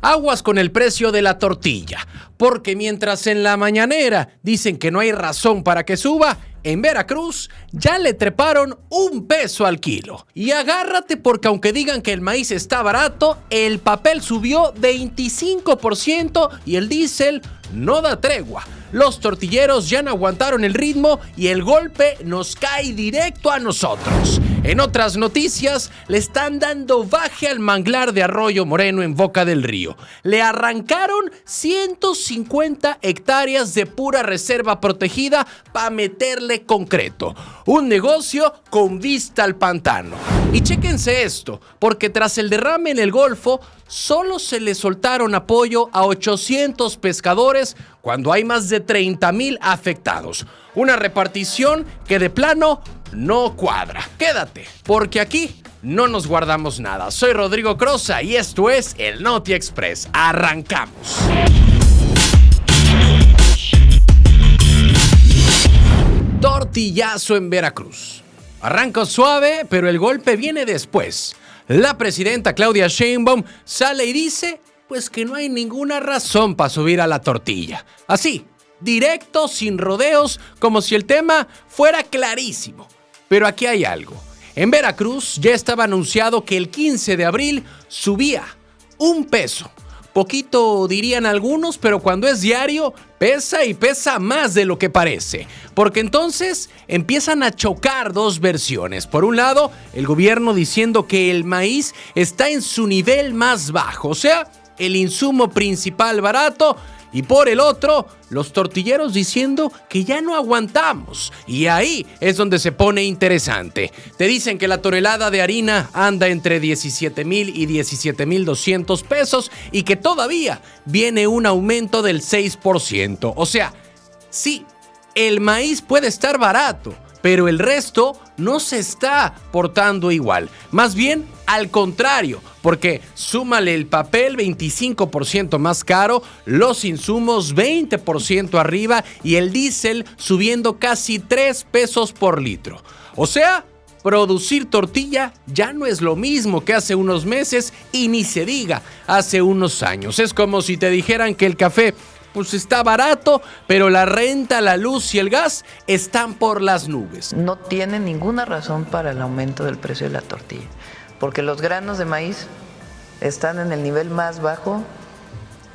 Aguas con el precio de la tortilla, porque mientras en la mañanera dicen que no hay razón para que suba, en Veracruz ya le treparon $1 al kilo. Y agárrate porque aunque digan que el maíz está barato, el papel subió 25% y el diésel no da tregua. Los tortilleros ya no aguantaron el ritmo y el golpe nos cae directo a nosotros. En otras noticias, le están dando baje al manglar de Arroyo Moreno en Boca del Río. Le arrancaron 150 hectáreas de pura reserva protegida para meterle concreto. Un negocio con vista al pantano. Y chéquense esto, porque tras el derrame en el Golfo, solo se le soltaron apoyo a 800 pescadores cuando hay más de 30,000 afectados. Una repartición que de plano no cuadra. Quédate, porque aquí no nos guardamos nada. Soy Rodrigo Crosa y esto es el Noti Express. Arrancamos. Tortillazo en Veracruz. Arranca suave, pero el golpe viene después. La presidenta Claudia Sheinbaum sale y dice, pues que no hay ninguna razón para subir a la tortilla. Así, directo, sin rodeos, como si el tema fuera clarísimo. Pero aquí hay algo. En Veracruz ya estaba anunciado que el 15 de abril subía $1. Poquito dirían algunos, pero cuando es diario, pesa y pesa más de lo que parece. Porque entonces empiezan a chocar dos versiones. Por un lado, el gobierno diciendo que el maíz está en su nivel más bajo, o sea, el insumo principal barato. Y por el otro, los tortilleros diciendo que ya no aguantamos. Y ahí es donde se pone interesante. Te dicen que la tonelada de harina anda entre 17,000 y 17,200 pesos y que todavía viene un aumento del 6%. O sea, sí, el maíz puede estar barato, pero el resto no se está portando igual. Más bien, al contrario, porque súmale el papel 25% más caro, los insumos 20% arriba y el diésel subiendo casi $3 por litro. O sea, producir tortilla ya no es lo mismo que hace unos meses y ni se diga hace unos años. Es como si te dijeran que el café pues está barato, pero la renta, la luz y el gas están por las nubes. No tiene ninguna razón para el aumento del precio de la tortilla, porque los granos de maíz están en el nivel más bajo,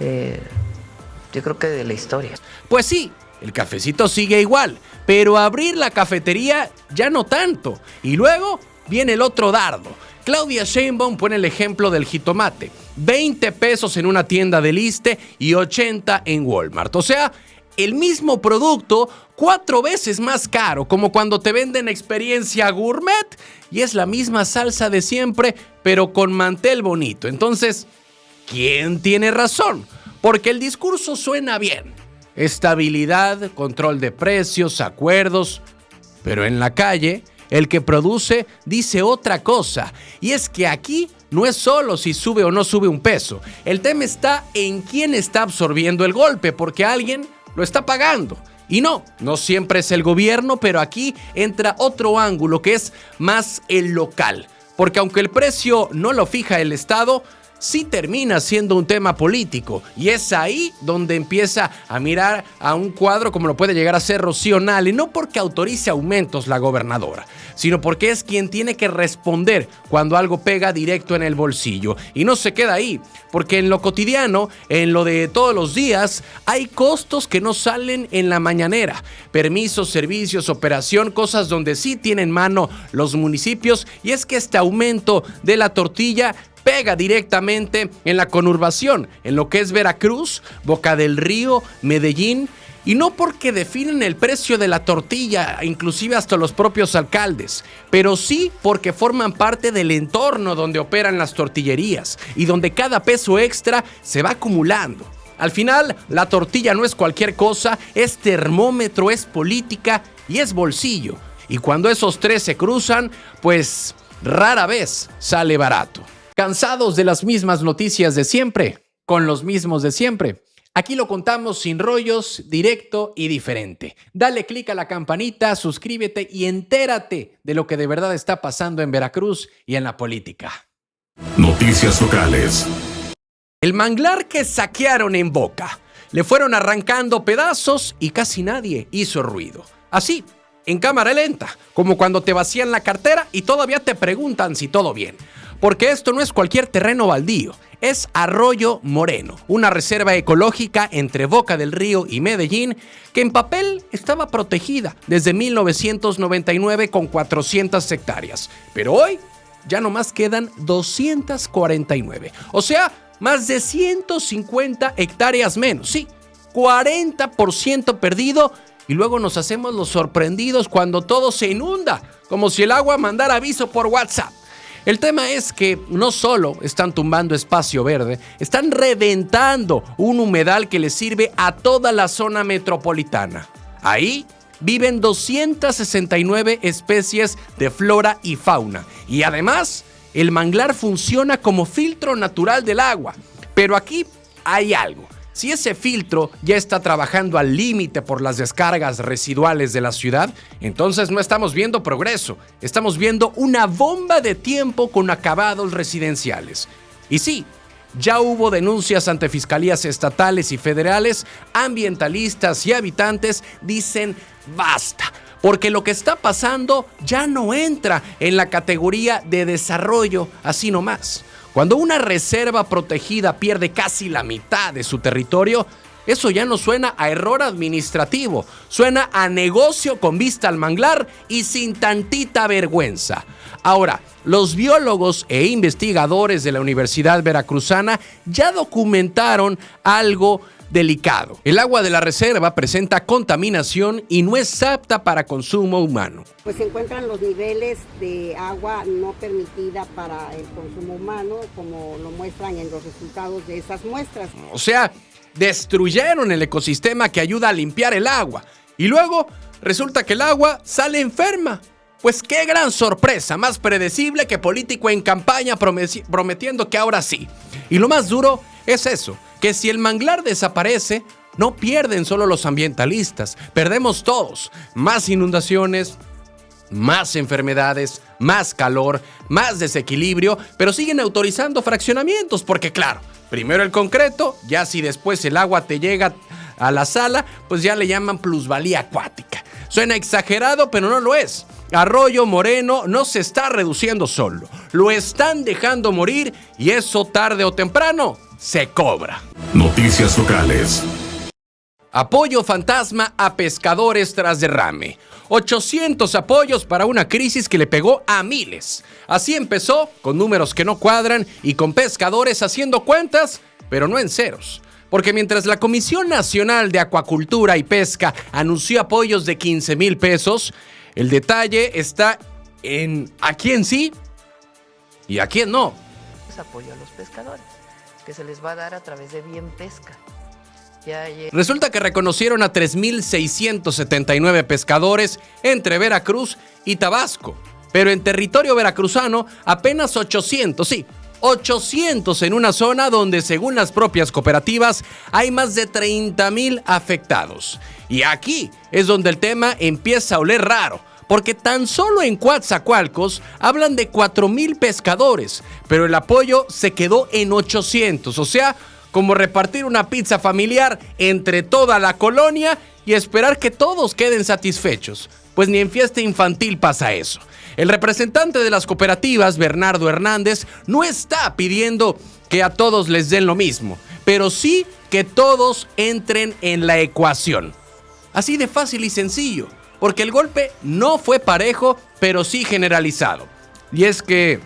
yo creo que de la historia. Pues sí, el cafecito sigue igual, pero abrir la cafetería ya no tanto. Y luego viene el otro dardo. Claudia Sheinbaum pone el ejemplo del jitomate. 20 pesos en una tienda del Issste y 80 en Walmart. O sea, el mismo producto 4 veces más caro, como cuando te venden experiencia gourmet y es la misma salsa de siempre, pero con mantel bonito. Entonces, ¿quién tiene razón? Porque el discurso suena bien. Estabilidad, control de precios, acuerdos, pero en la calle el que produce dice otra cosa, y es que aquí no es solo si sube o no sube un peso. El tema está en quién está absorbiendo el golpe, porque alguien lo está pagando. Y no siempre es el gobierno, pero aquí entra otro ángulo que es más el local. Porque aunque el precio no lo fija el Estado, sí termina siendo un tema político. Y es ahí donde empieza a mirar a un cuadro como lo puede llegar a ser Rocío Nale, no porque autorice aumentos la gobernadora, sino porque es quien tiene que responder cuando algo pega directo en el bolsillo. Y no se queda ahí, porque en lo cotidiano, en lo de todos los días, hay costos que no salen en la mañanera. Permisos, servicios, operación, cosas donde sí tienen mano los municipios. Y es que este aumento de la tortilla pega directamente en la conurbación, en lo que es Veracruz, Boca del Río, Medellín, y no porque definen el precio de la tortilla, inclusive hasta los propios alcaldes, pero sí porque forman parte del entorno donde operan las tortillerías y donde cada peso extra se va acumulando. Al final, la tortilla no es cualquier cosa, es termómetro, es política y es bolsillo. Y cuando esos tres se cruzan, pues rara vez sale barato. ¿Cansados de las mismas noticias de siempre? ¿Con los mismos de siempre? Aquí lo contamos sin rollos, directo y diferente. Dale click a la campanita, suscríbete y entérate de lo que de verdad está pasando en Veracruz y en la política. Noticias locales. El manglar que saquearon en Boca. Le fueron arrancando pedazos y casi nadie hizo ruido. Así, en cámara lenta, como cuando te vacían la cartera y todavía te preguntan si todo bien. Porque esto no es cualquier terreno baldío, es Arroyo Moreno, una reserva ecológica entre Boca del Río y Medellín que en papel estaba protegida desde 1999 con 400 hectáreas. Pero hoy ya nomás quedan 249, o sea, más de 150 hectáreas menos, sí, 40% perdido. Y luego nos hacemos los sorprendidos cuando todo se inunda, como si el agua mandara aviso por WhatsApp. El tema es que no solo están tumbando espacio verde, están reventando un humedal que le sirve a toda la zona metropolitana. Ahí viven 269 especies de flora y fauna. Y además, el manglar funciona como filtro natural del agua. Pero aquí hay algo. Si ese filtro ya está trabajando al límite por las descargas residuales de la ciudad, entonces no estamos viendo progreso, estamos viendo una bomba de tiempo con acabados residenciales. Y sí, ya hubo denuncias ante fiscalías estatales y federales, ambientalistas y habitantes dicen basta, porque lo que está pasando ya no entra en la categoría de desarrollo así nomás. Cuando una reserva protegida pierde casi la mitad de su territorio, eso ya no suena a error administrativo, suena a negocio con vista al manglar y sin tantita vergüenza. Ahora, los biólogos e investigadores de la Universidad Veracruzana ya documentaron algo delicado. El agua de la reserva presenta contaminación y no es apta para consumo humano. Pues se encuentran los niveles de agua no permitida para el consumo humano, como lo muestran en los resultados de esas muestras. O sea, destruyeron el ecosistema que ayuda a limpiar el agua. Y luego resulta que el agua sale enferma. Pues qué gran sorpresa, más predecible que político en campaña prometiendo que ahora sí. Y lo más duro es eso, que si el manglar desaparece, no pierden solo los ambientalistas, perdemos todos. Más inundaciones, más enfermedades, más calor, más desequilibrio, pero siguen autorizando fraccionamientos, porque claro, primero el concreto, ya si después el agua te llega a la sala, pues ya le llaman plusvalía acuática. Suena exagerado, pero no lo es. Arroyo Moreno no se está reduciendo solo, lo están dejando morir y eso tarde o temprano se cobra. Noticias locales. Apoyo fantasma a pescadores tras derrame. 800 apoyos para una crisis que le pegó a miles. Así empezó, con números que no cuadran y con pescadores haciendo cuentas, pero no en ceros. Porque mientras la Comisión Nacional de Acuacultura y Pesca anunció apoyos de 15,000 pesos, el detalle está en a quién sí y a quién no. Es apoyo a los pescadores, que se les va a dar a través de Bien Pesca. Resulta que reconocieron a 3,679 pescadores entre Veracruz y Tabasco, pero en territorio veracruzano apenas 800, sí, 800 en una zona donde, según las propias cooperativas, hay más de 30,000 afectados. Y aquí es donde el tema empieza a oler raro, porque tan solo en Coatzacoalcos hablan de 4,000 pescadores, pero el apoyo se quedó en 800, o sea, como repartir una pizza familiar entre toda la colonia y esperar que todos queden satisfechos. Pues ni en fiesta infantil pasa eso. El representante de las cooperativas, Bernardo Hernández, no está pidiendo que a todos les den lo mismo, pero sí que todos entren en la ecuación. Así de fácil y sencillo, porque el golpe no fue parejo, pero sí generalizado. Y es que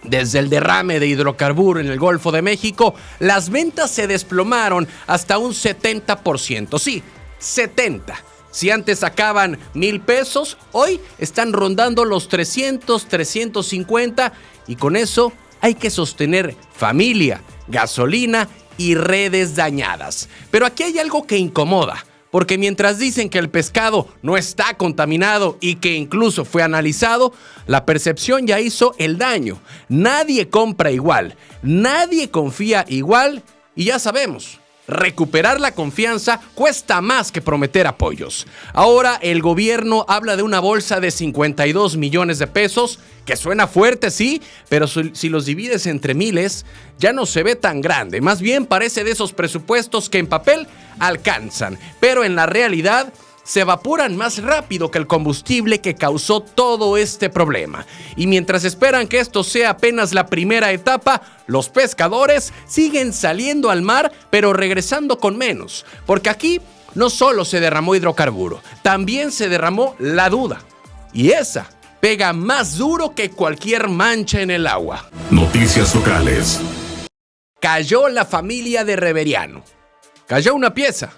desde el derrame de hidrocarburo en el Golfo de México, las ventas se desplomaron hasta un 70%. Sí, 70%. Si antes sacaban 1,000 pesos, hoy están rondando los 300, 350 y con eso hay que sostener familia, gasolina y redes dañadas. Pero aquí hay algo que incomoda, porque mientras dicen que el pescado no está contaminado y que incluso fue analizado, la percepción ya hizo el daño. Nadie compra igual, nadie confía igual y ya sabemos, recuperar la confianza cuesta más que prometer apoyos. Ahora el gobierno habla de una bolsa de 52 millones de pesos, que suena fuerte, sí, pero si los divides entre miles, ya no se ve tan grande. Más bien parece de esos presupuestos que en papel alcanzan, pero en la realidad se evaporan más rápido que el combustible que causó todo este problema. Y mientras esperan que esto sea apenas la primera etapa, los pescadores siguen saliendo al mar, pero regresando con menos. Porque aquí no solo se derramó hidrocarburo, también se derramó la duda. Y esa pega más duro que cualquier mancha en el agua. Noticias locales. Cayó la familia de Reveriano. Cayó una pieza,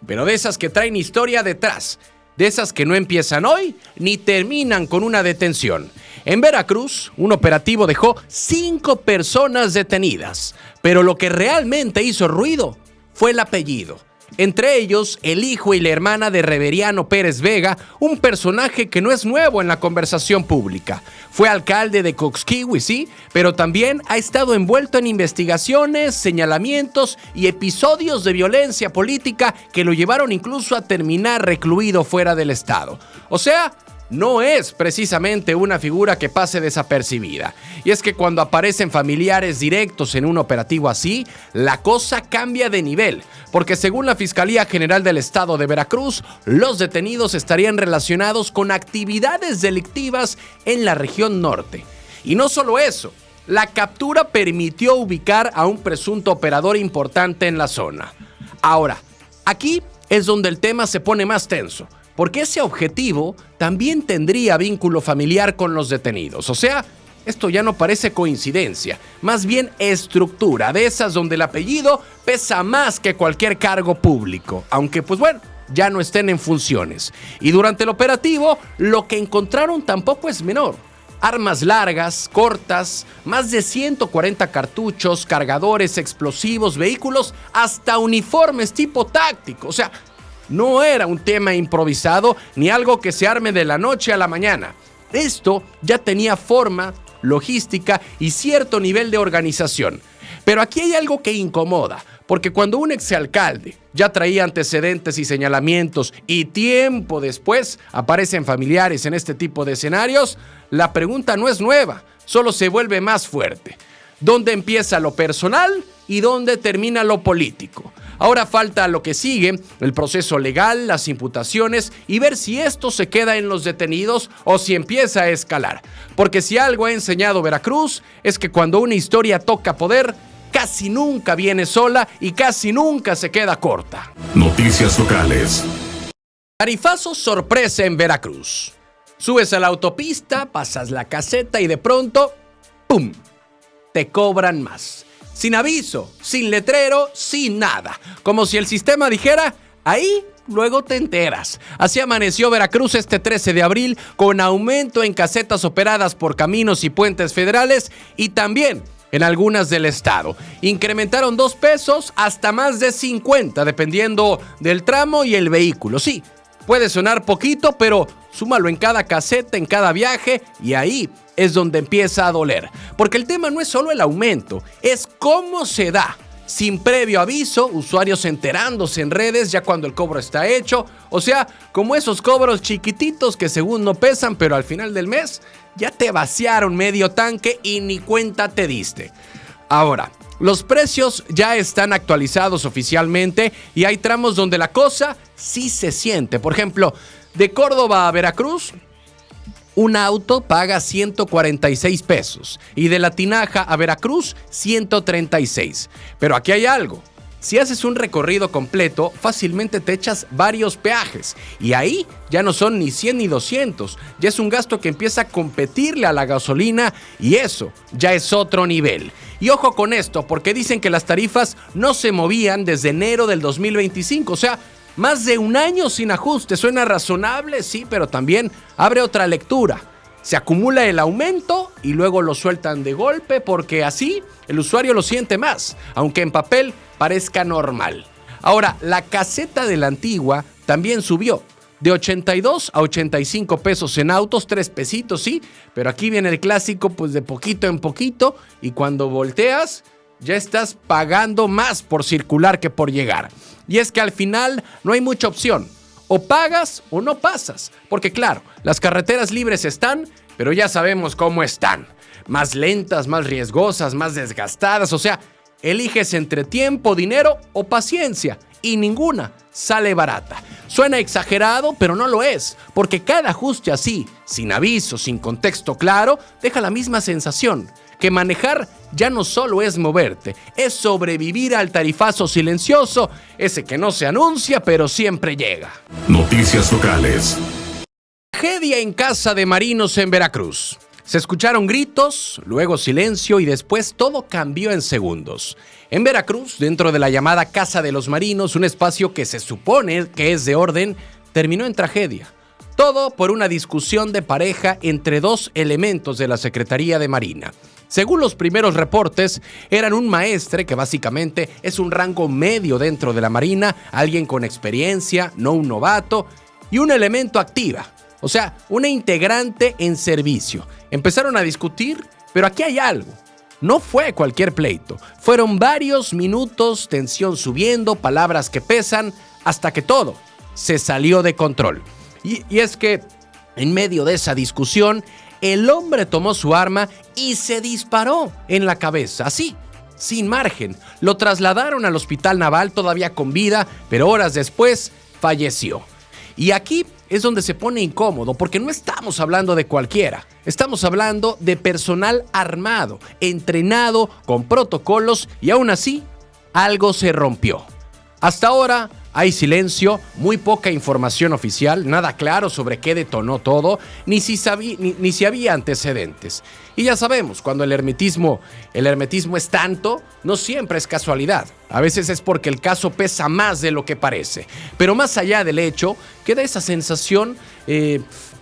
pero de esas que traen historia detrás, de esas que no empiezan hoy ni terminan con una detención. En Veracruz, un operativo dejó 5 personas detenidas, pero lo que realmente hizo ruido fue el apellido. Entre ellos, el hijo y la hermana de Reveriano Pérez Vega, un personaje que no es nuevo en la conversación pública. Fue alcalde de Cosquihue, sí, pero también ha estado envuelto en investigaciones, señalamientos y episodios de violencia política que lo llevaron incluso a terminar recluido fuera del estado. O sea, no es precisamente una figura que pase desapercibida. Y es que cuando aparecen familiares directos en un operativo así, la cosa cambia de nivel, porque según la Fiscalía General del Estado de Veracruz, los detenidos estarían relacionados con actividades delictivas en la región norte. Y no solo eso, la captura permitió ubicar a un presunto operador importante en la zona. Ahora, aquí es donde el tema se pone más tenso, porque ese objetivo también tendría vínculo familiar con los detenidos. O sea, esto ya no parece coincidencia, más bien estructura, de esas donde el apellido pesa más que cualquier cargo público, aunque pues bueno, ya no estén en funciones. Y durante el operativo, lo que encontraron tampoco es menor. Armas largas, cortas, más de 140 cartuchos, cargadores, explosivos, vehículos, hasta uniformes tipo táctico. O sea, no era un tema improvisado ni algo que se arme de la noche a la mañana. Esto ya tenía forma, logística y cierto nivel de organización. Pero aquí hay algo que incomoda, porque cuando un exalcalde ya traía antecedentes y señalamientos y tiempo después aparecen familiares en este tipo de escenarios, la pregunta no es nueva, solo se vuelve más fuerte. ¿Dónde empieza lo personal y dónde termina lo político? Ahora falta lo que sigue, el proceso legal, las imputaciones y ver si esto se queda en los detenidos o si empieza a escalar. Porque si algo ha enseñado Veracruz es que cuando una historia toca poder, casi nunca viene sola y casi nunca se queda corta. Noticias locales. Tarifazo sorpresa en Veracruz. Subes a la autopista, pasas la caseta y de pronto, ¡pum!, te cobran más. Sin aviso, sin letrero, sin nada. Como si el sistema dijera, ahí luego te enteras. Así amaneció Veracruz este 13 de abril con aumento en casetas operadas por Caminos y Puentes Federales y también en algunas del estado. Incrementaron 2 pesos hasta más de 50 dependiendo del tramo y el vehículo. Sí, puede sonar poquito, pero súmalo en cada caseta, en cada viaje y ahí es donde empieza a doler. Porque el tema no es solo el aumento, es cómo se da. Sin previo aviso, usuarios enterándose en redes ya cuando el cobro está hecho. O sea, como esos cobros chiquititos que según no pesan, pero al final del mes ya te vaciaron medio tanque y ni cuenta te diste. Ahora, los precios ya están actualizados oficialmente y hay tramos donde la cosa sí se siente. Por ejemplo, de Córdoba a Veracruz, un auto paga 146 pesos y de La Tinaja a Veracruz 136. Pero aquí hay algo. Si haces un recorrido completo, fácilmente te echas varios peajes y ahí ya no son ni 100 ni 200. Ya es un gasto que empieza a competirle a la gasolina y eso ya es otro nivel. Y ojo con esto, porque dicen que las tarifas no se movían desde enero del 2025, o sea, más de un año sin ajuste. Suena razonable, sí, pero también abre otra lectura. Se acumula el aumento y luego lo sueltan de golpe porque así el usuario lo siente más, aunque en papel parezca normal. Ahora, la caseta de la Antigua también subió. De 82 a 85 pesos en autos, 3 pesitos, sí, pero aquí viene el clásico, pues de poquito en poquito, y cuando volteas, ya estás pagando más por circular que por llegar. Y es que al final no hay mucha opción. O pagas o no pasas. Porque claro, las carreteras libres están, pero ya sabemos cómo están. Más lentas, más riesgosas, más desgastadas. O sea, eliges entre tiempo, dinero o paciencia. Y ninguna sale barata. Suena exagerado, pero no lo es. Porque cada ajuste así, sin aviso, sin contexto claro, deja la misma sensación. Que manejar ya no solo es moverte, es sobrevivir al tarifazo silencioso, ese que no se anuncia pero siempre llega. Noticias locales. Tragedia en casa de marinos en Veracruz. Se escucharon gritos, luego silencio y después todo cambió en segundos. En Veracruz, dentro de la llamada Casa de los Marinos, un espacio que se supone que es de orden, terminó en tragedia. Todo por una discusión de pareja entre dos elementos de la Secretaría de Marina. Según los primeros reportes, eran un maestre, que básicamente es un rango medio dentro de la Marina, alguien con experiencia, no un novato, y un elemento activa, o sea, una integrante en servicio. Empezaron a discutir, pero aquí hay algo. No fue cualquier pleito, fueron varios minutos, tensión subiendo, palabras que pesan, hasta que todo se salió de control. Y es que, en medio de esa discusión, el hombre tomó su arma y se disparó en la cabeza, así, sin margen. Lo trasladaron al hospital naval todavía con vida, pero horas después falleció. Y aquí es donde se pone incómodo, porque no estamos hablando de cualquiera. Estamos hablando de personal armado, entrenado, con protocolos, y aún así, algo se rompió. Hasta ahora hay silencio, muy poca información oficial, nada claro sobre qué detonó todo, ni si había antecedentes. Y ya sabemos, cuando el hermetismo es tanto, no siempre es casualidad. A veces es porque el caso pesa más de lo que parece. Pero más allá del hecho, queda esa sensación,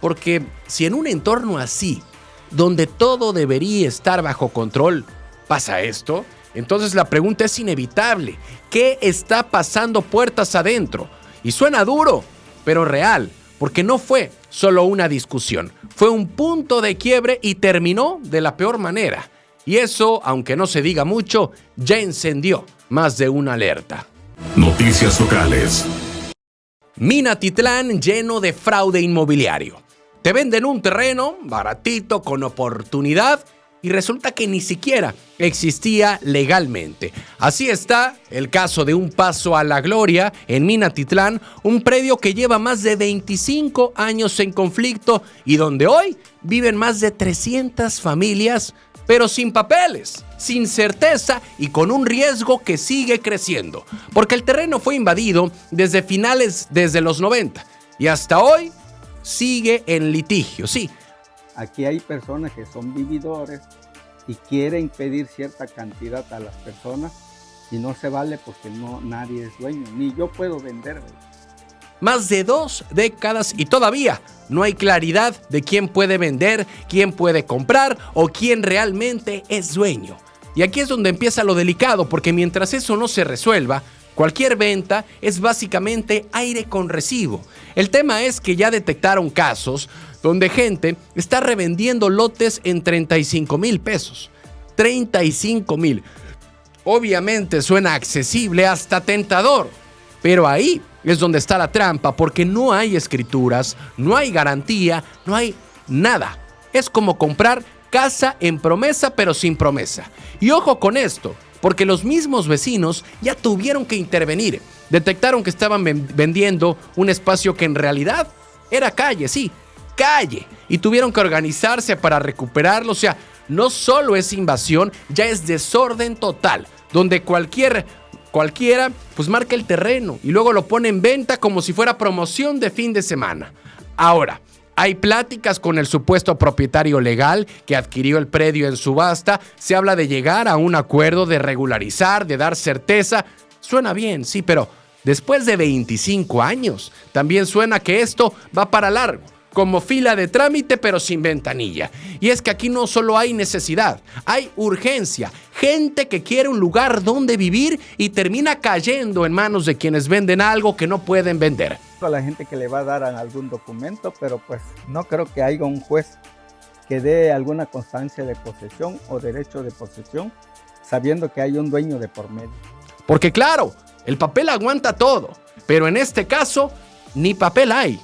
porque si en un entorno así, donde todo debería estar bajo control, pasa esto, entonces la pregunta es inevitable. ¿Qué está pasando puertas adentro? Y suena duro, pero real, porque no fue solo una discusión. Fue un punto de quiebre y terminó de la peor manera. Y eso, aunque no se diga mucho, ya encendió más de una alerta. Noticias locales. Minatitlán lleno de fraude inmobiliario. Te venden un terreno baratito, con oportunidad, y resulta que ni siquiera existía legalmente. Así está el caso de un paso a la gloria en Minatitlán, un predio que lleva más de 25 años en conflicto y donde hoy viven más de 300 familias, pero sin papeles, sin certeza y con un riesgo que sigue creciendo, porque el terreno fue invadido desde los 90 y hasta hoy sigue en litigio, sí. Aquí hay personas que son vividores y quieren pedir cierta cantidad a las personas y no se vale porque nadie es dueño, ni yo puedo vender. Más de 2 décadas y todavía no hay claridad de quién puede vender, quién puede comprar o quién realmente es dueño. Y aquí es donde empieza lo delicado, porque mientras eso no se resuelva, cualquier venta es básicamente aire con recibo. El tema es que ya detectaron casos donde gente está revendiendo lotes en 35,000 pesos. 35,000. Obviamente suena accesible, hasta tentador, pero ahí es donde está la trampa, porque no hay escrituras, no hay garantía, no hay nada. Es como comprar casa en promesa, pero sin promesa. Y ojo con esto, porque los mismos vecinos ya tuvieron que intervenir. Detectaron que estaban vendiendo un espacio que en realidad era calle, sí, calle. Y tuvieron que organizarse para recuperarlo. O sea, no solo es invasión, ya es desorden total, donde cualquiera pues marca el terreno y luego lo pone en venta como si fuera promoción de fin de semana. Ahora, hay pláticas con el supuesto propietario legal que adquirió el predio en subasta. Se habla de llegar a un acuerdo, de regularizar, de dar certeza. Suena bien, sí, pero después de 25 años, también suena que esto va para largo, como fila de trámite pero sin ventanilla. Y es que aquí no solo hay necesidad, hay urgencia. Gente que quiere un lugar donde vivir y termina cayendo en manos de quienes venden algo que no pueden vender. A la gente que le va a dar algún documento, pero pues no creo que haya un juez que dé alguna constancia de posesión o derecho de posesión sabiendo que hay un dueño de por medio. Porque claro, el papel aguanta todo, pero en este caso, ni papel hay.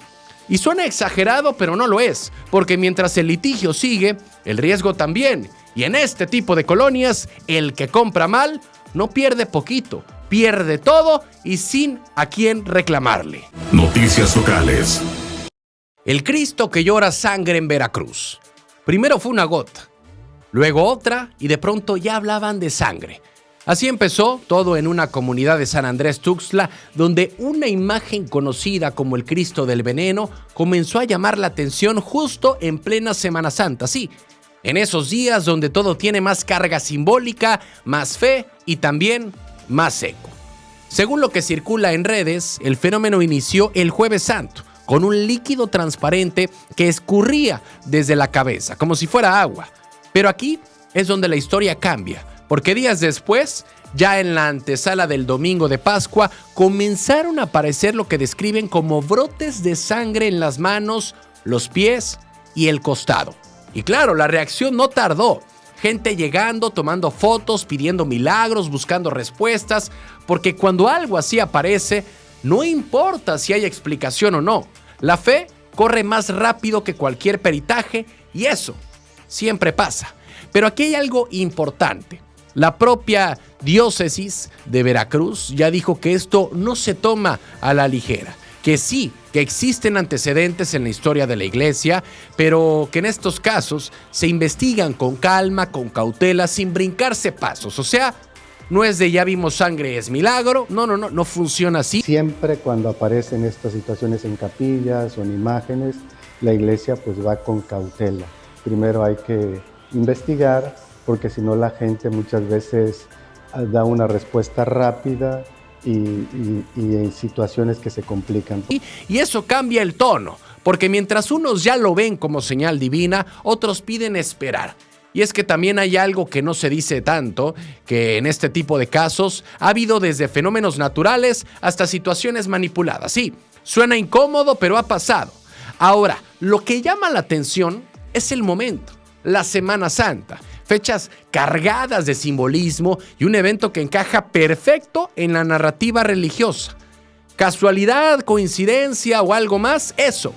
Y suena exagerado, pero no lo es, porque mientras el litigio sigue, el riesgo también. Y en este tipo de colonias, el que compra mal no pierde poquito, pierde todo y sin a quién reclamarle. Noticias locales. El Cristo que llora sangre en Veracruz. Primero fue una gota, luego otra y de pronto ya hablaban de sangre. Así empezó todo en una comunidad de San Andrés Tuxtla, donde una imagen conocida como el Cristo del Veneno comenzó a llamar la atención justo en plena Semana Santa. Sí, en esos días donde todo tiene más carga simbólica, más fe y también más eco. Según lo que circula en redes, el fenómeno inició el Jueves Santo, con un líquido transparente que escurría desde la cabeza, como si fuera agua. Pero aquí es donde la historia cambia, porque días después, ya en la antesala del domingo de Pascua, comenzaron a aparecer lo que describen como brotes de sangre en las manos, los pies y el costado. Y claro, la reacción no tardó. Gente llegando, tomando fotos, pidiendo milagros, buscando respuestas, porque cuando algo así aparece, no importa si hay explicación o no, la fe corre más rápido que cualquier peritaje y eso siempre pasa. Pero aquí hay algo importante. La propia diócesis de Veracruz ya dijo que esto no se toma a la ligera, que sí, que existen antecedentes en la historia de la iglesia, pero que en estos casos se investigan con calma, con cautela, sin brincarse pasos. O sea, no es de ya vimos sangre, es milagro. No funciona así. Siempre cuando aparecen estas situaciones en capillas o en imágenes, la iglesia pues va con cautela. Primero hay que investigar, porque si no la gente muchas veces da una respuesta rápida y en situaciones que se complican. Y eso cambia el tono, porque mientras unos ya lo ven como señal divina, otros piden esperar. Y es que también hay algo que no se dice tanto, que en este tipo de casos ha habido desde fenómenos naturales hasta situaciones manipuladas. Sí, suena incómodo, pero ha pasado. Ahora, lo que llama la atención es el momento, la Semana Santa. Fechas cargadas de simbolismo y un evento que encaja perfecto en la narrativa religiosa. ¿Casualidad, coincidencia o algo más? Eso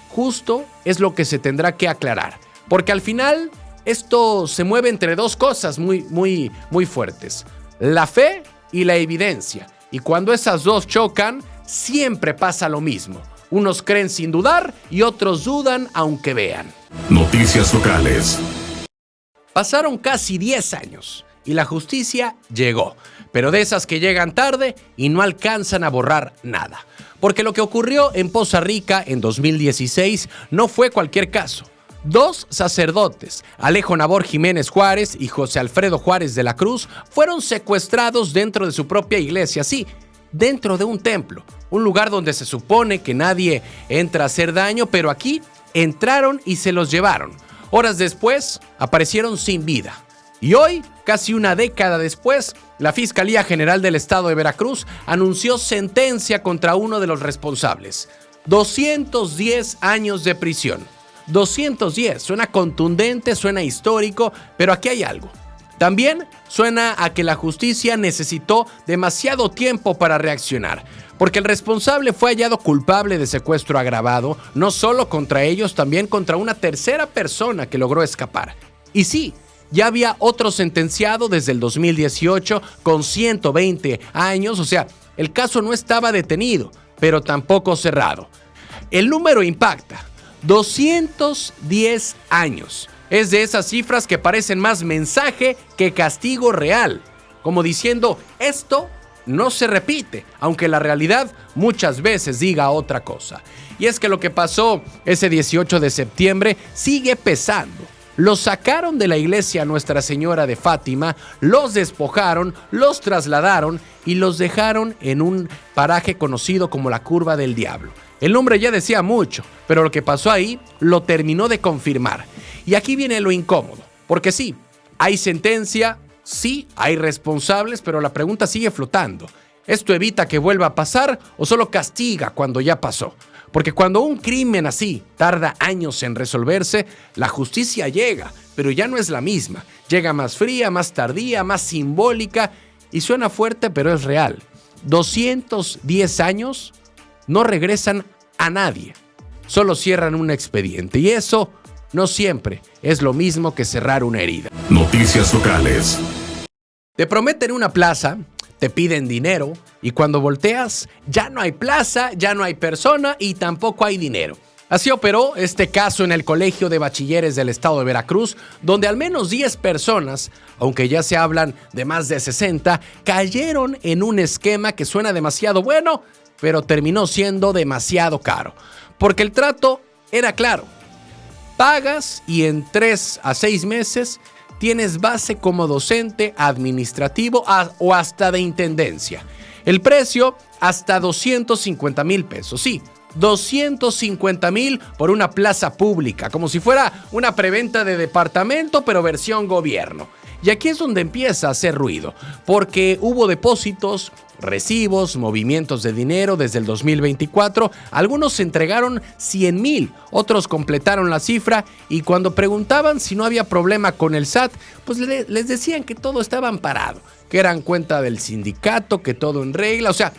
justo es lo que se tendrá que aclarar, porque al final esto se mueve entre dos cosas muy fuertes: la fe y la evidencia. Y cuando esas dos chocan, siempre pasa lo mismo. Unos creen sin dudar y otros dudan aunque vean. Noticias locales. Pasaron casi 10 años y la justicia llegó, pero de esas que llegan tarde y no alcanzan a borrar nada. Porque lo que ocurrió en Poza Rica en 2016 no fue cualquier caso. 2 sacerdotes, Alejo Nabor Jiménez Juárez y José Alfredo Juárez de la Cruz, fueron secuestrados dentro de su propia iglesia, sí, dentro de un templo, un lugar donde se supone que nadie entra a hacer daño, pero aquí entraron y se los llevaron. Horas después, aparecieron sin vida. Y hoy, casi una década después, la Fiscalía General del Estado de Veracruz anunció sentencia contra uno de los responsables. 210 años de prisión. 210, suena contundente, suena histórico, pero aquí hay algo. También suena a que la justicia necesitó demasiado tiempo para reaccionar, porque el responsable fue hallado culpable de secuestro agravado, no solo contra ellos, también contra una tercera persona que logró escapar. Y sí, ya había otro sentenciado desde el 2018 con 120 años, o sea, el caso no estaba detenido, pero tampoco cerrado. El número impacta, 210 años. Es de esas cifras que parecen más mensaje que castigo real, como diciendo, esto no se repite, aunque la realidad muchas veces diga otra cosa. Y es que lo que pasó ese 18 de septiembre sigue pesando. Los sacaron de la iglesia Nuestra Señora de Fátima, los despojaron, los trasladaron y los dejaron en un paraje conocido como la Curva del Diablo. El nombre ya decía mucho, pero lo que pasó ahí lo terminó de confirmar. Y aquí viene lo incómodo, porque sí, hay sentencia, sí, hay responsables, pero la pregunta sigue flotando. ¿Esto evita que vuelva a pasar o solo castiga cuando ya pasó? Porque cuando un crimen así tarda años en resolverse, la justicia llega, pero ya no es la misma. Llega más fría, más tardía, más simbólica y suena fuerte, pero es real. 210 años no regresan a nadie, solo cierran un expediente y eso no siempre es lo mismo que cerrar una herida. Noticias locales. Te prometen una plaza, te piden dinero y cuando volteas ya no hay plaza, ya no hay persona y tampoco hay dinero. Así operó este caso en el Colegio de Bachilleres del Estado de Veracruz, donde al menos 10 personas, aunque ya se hablan de más de 60, cayeron en un esquema que suena demasiado bueno, pero terminó siendo demasiado caro. Porque el trato era claro. Pagas y en 3 a 6 meses tienes base como docente, administrativo o hasta de intendencia. El precio, hasta 250,000 pesos. Sí, 250,000 por una plaza pública, como si fuera una preventa de departamento, pero versión gobierno. Y aquí es donde empieza a hacer ruido, porque hubo depósitos, recibos, movimientos de dinero desde el 2024. Algunos entregaron 100,000, otros completaron la cifra y cuando preguntaban si no había problema con el SAT, pues les decían que todo estaba amparado, que eran cuenta del sindicato, que todo en regla. O sea,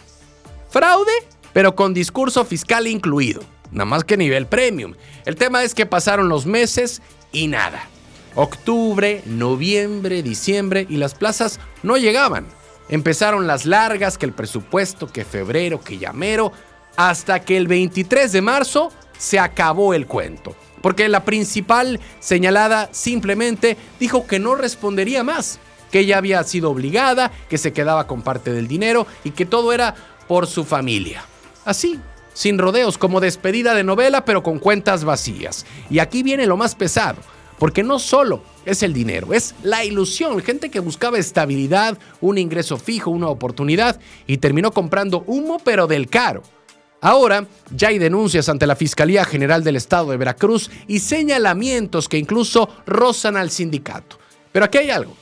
fraude, pero con discurso fiscal incluido, nada más que nivel premium. El tema es que pasaron los meses y nada. Octubre, noviembre, diciembre y las plazas no llegaban. Empezaron las largas, que el presupuesto, que febrero, que llamero, hasta que el 23 de marzo se acabó el cuento. Porque la principal señalada simplemente dijo que no respondería más, que ella había sido obligada, que se quedaba con parte del dinero y que todo era por su familia. Así, sin rodeos, como despedida de novela, pero con cuentas vacías. Y aquí viene lo más pesado, porque no solo es el dinero, es la ilusión. Gente que buscaba estabilidad, un ingreso fijo, una oportunidad, y terminó comprando humo, pero del caro. Ahora ya hay denuncias ante la Fiscalía General del Estado de Veracruz y señalamientos que incluso rozan al sindicato. Pero aquí hay algo.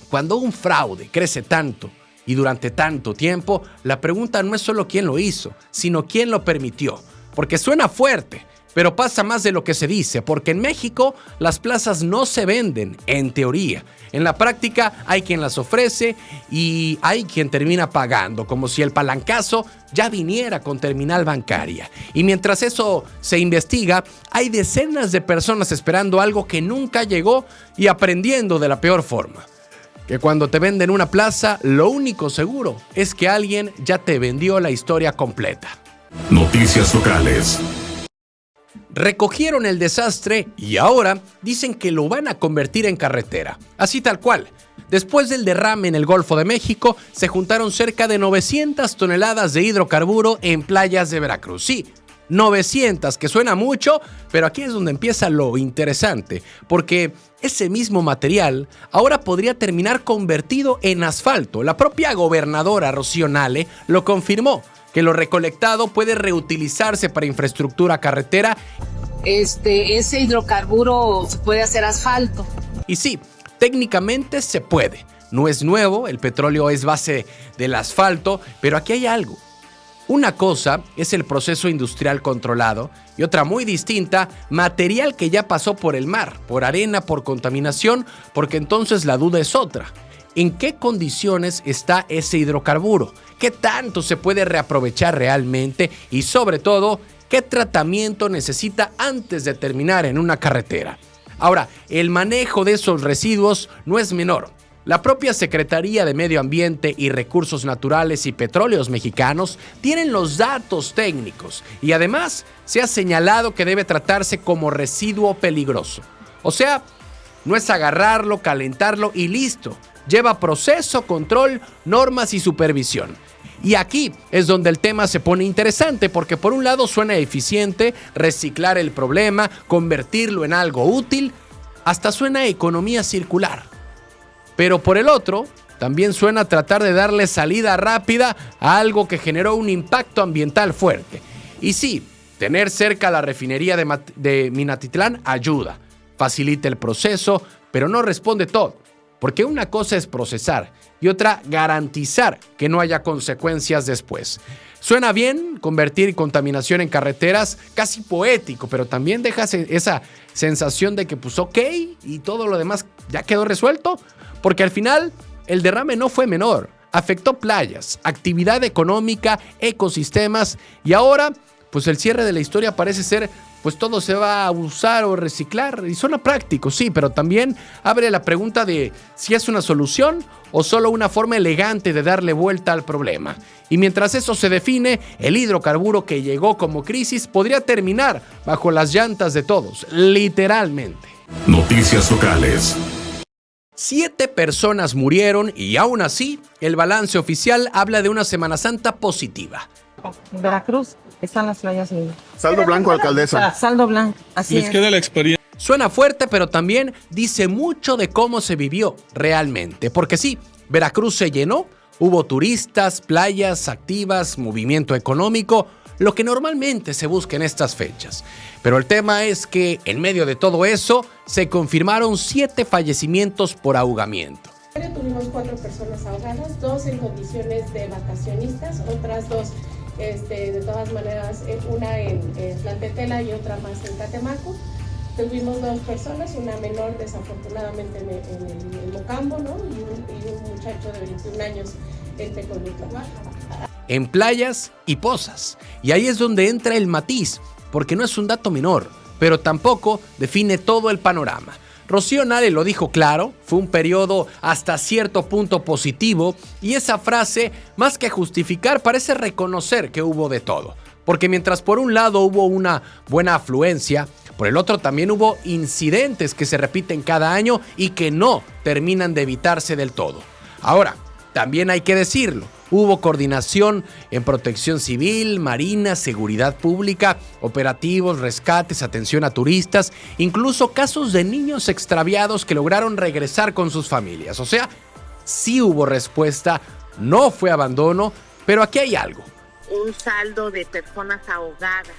Cuando un fraude crece tanto y durante tanto tiempo, la pregunta no es solo quién lo hizo, sino quién lo permitió. Porque suena fuerte, pero pasa más de lo que se dice, porque en México las plazas no se venden, en teoría. En la práctica hay quien las ofrece y hay quien termina pagando, como si el palancazo ya viniera con terminal bancaria. Y mientras eso se investiga, hay decenas de personas esperando algo que nunca llegó y aprendiendo de la peor forma. Que cuando te venden una plaza, lo único seguro es que alguien ya te vendió la historia completa. Noticias locales. Recogieron el desastre y ahora dicen que lo van a convertir en carretera. Así tal cual. Después del derrame en el Golfo de México, se juntaron cerca de 900 toneladas de hidrocarburo en playas de Veracruz. Sí, 900, que suena mucho, pero aquí es donde empieza lo interesante, porque ese mismo material ahora podría terminar convertido en asfalto. La propia gobernadora Rocío Nale lo confirmó, que lo recolectado puede reutilizarse para infraestructura carretera. Ese hidrocarburo se puede hacer asfalto. Y sí, técnicamente se puede. No es nuevo, el petróleo es base del asfalto, pero aquí hay algo. Una cosa es el proceso industrial controlado y otra muy distinta, material que ya pasó por el mar, por arena, por contaminación, porque entonces la duda es otra. ¿En qué condiciones está ese hidrocarburo? ¿Qué tanto se puede reaprovechar realmente? Y sobre todo, ¿qué tratamiento necesita antes de terminar en una carretera? Ahora, el manejo de esos residuos no es menor. La propia Secretaría de Medio Ambiente y Recursos Naturales y Petróleos Mexicanos tienen los datos técnicos y además se ha señalado que debe tratarse como residuo peligroso. O sea, no es agarrarlo, calentarlo y listo. Lleva proceso, control, normas y supervisión. Y aquí es donde el tema se pone interesante porque por un lado suena eficiente reciclar el problema, convertirlo en algo útil, hasta suena economía circular. Pero por el otro, también suena tratar de darle salida rápida a algo que generó un impacto ambiental fuerte. Y sí, tener cerca la refinería de Minatitlán ayuda, facilita el proceso, pero no responde todo. Porque una cosa es procesar y otra garantizar que no haya consecuencias después. Suena bien convertir contaminación en carreteras, casi poético, pero también deja esa sensación de que pues ok, y todo lo demás ya quedó resuelto, porque al final el derrame no fue menor, afectó playas, actividad económica, ecosistemas, y ahora pues el cierre de la historia parece ser pues todo se va a usar o reciclar, y suena práctico, sí, pero también abre la pregunta de si es una solución o solo una forma elegante de darle vuelta al problema. Y mientras eso se define, el hidrocarburo que llegó como crisis podría terminar bajo las llantas de todos, literalmente. Noticias locales. 7 personas murieron y aún así, el balance oficial habla de una Semana Santa positiva. Veracruz, están las playas lindas. Saldo blanco, alcaldesa. Saldo blanco, así Les es. queda la experiencia. Suena fuerte, pero también dice mucho de cómo se vivió realmente. Porque sí, Veracruz se llenó, hubo turistas, playas activas, movimiento económico, lo que normalmente se busca en estas fechas. Pero el tema es que en medio de todo eso se confirmaron 7 fallecimientos por ahogamiento. Tuvimos 4 personas ahogadas, 2 en condiciones de vacacionistas, otras 2 de todas maneras, una en Tlaltetela y otra más en Catemaco. Tuvimos 2 personas, una menor desafortunadamente en el Mocambo, ¿no? y un muchacho de 21 años en Tecolutla. En playas y pozas. Y ahí es donde entra el matiz, porque no es un dato menor, pero tampoco define todo el panorama. Rocío Nale lo dijo claro, fue un periodo hasta cierto punto positivo, y esa frase, más que justificar, parece reconocer que hubo de todo. Porque mientras por un lado hubo una buena afluencia, por el otro también hubo incidentes que se repiten cada año y que no terminan de evitarse del todo. Ahora, también hay que decirlo, hubo coordinación en protección civil, marina, seguridad pública, operativos, rescates, atención a turistas, incluso casos de niños extraviados que lograron regresar con sus familias. O sea, sí hubo respuesta, no fue abandono, pero aquí hay algo. Un saldo de personas ahogadas,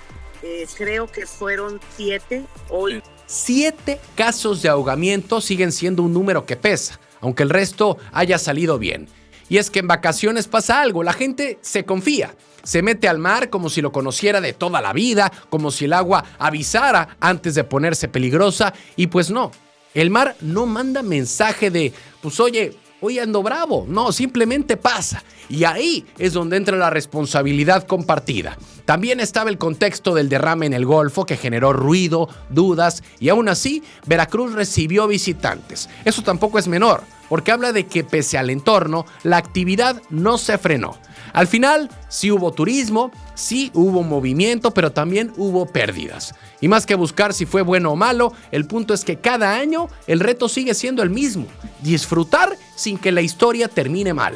creo que fueron 7 hoy. 7 casos de ahogamiento siguen siendo un número que pesa, aunque el resto haya salido bien. Y es que en vacaciones pasa algo, la gente se confía, se mete al mar como si lo conociera de toda la vida, como si el agua avisara antes de ponerse peligrosa, y pues no, el mar no manda mensaje de, pues oye, hoy ando bravo, no, simplemente pasa. Y ahí es donde entra la responsabilidad compartida. También estaba el contexto del derrame en el Golfo que generó ruido, dudas, y aún así Veracruz recibió visitantes. Eso tampoco es menor, porque habla de que pese al entorno, la actividad no se frenó. Al final, sí hubo turismo, sí hubo movimiento, pero también hubo pérdidas. Y más que buscar si fue bueno o malo, el punto es que cada año el reto sigue siendo el mismo: disfrutar sin que la historia termine mal.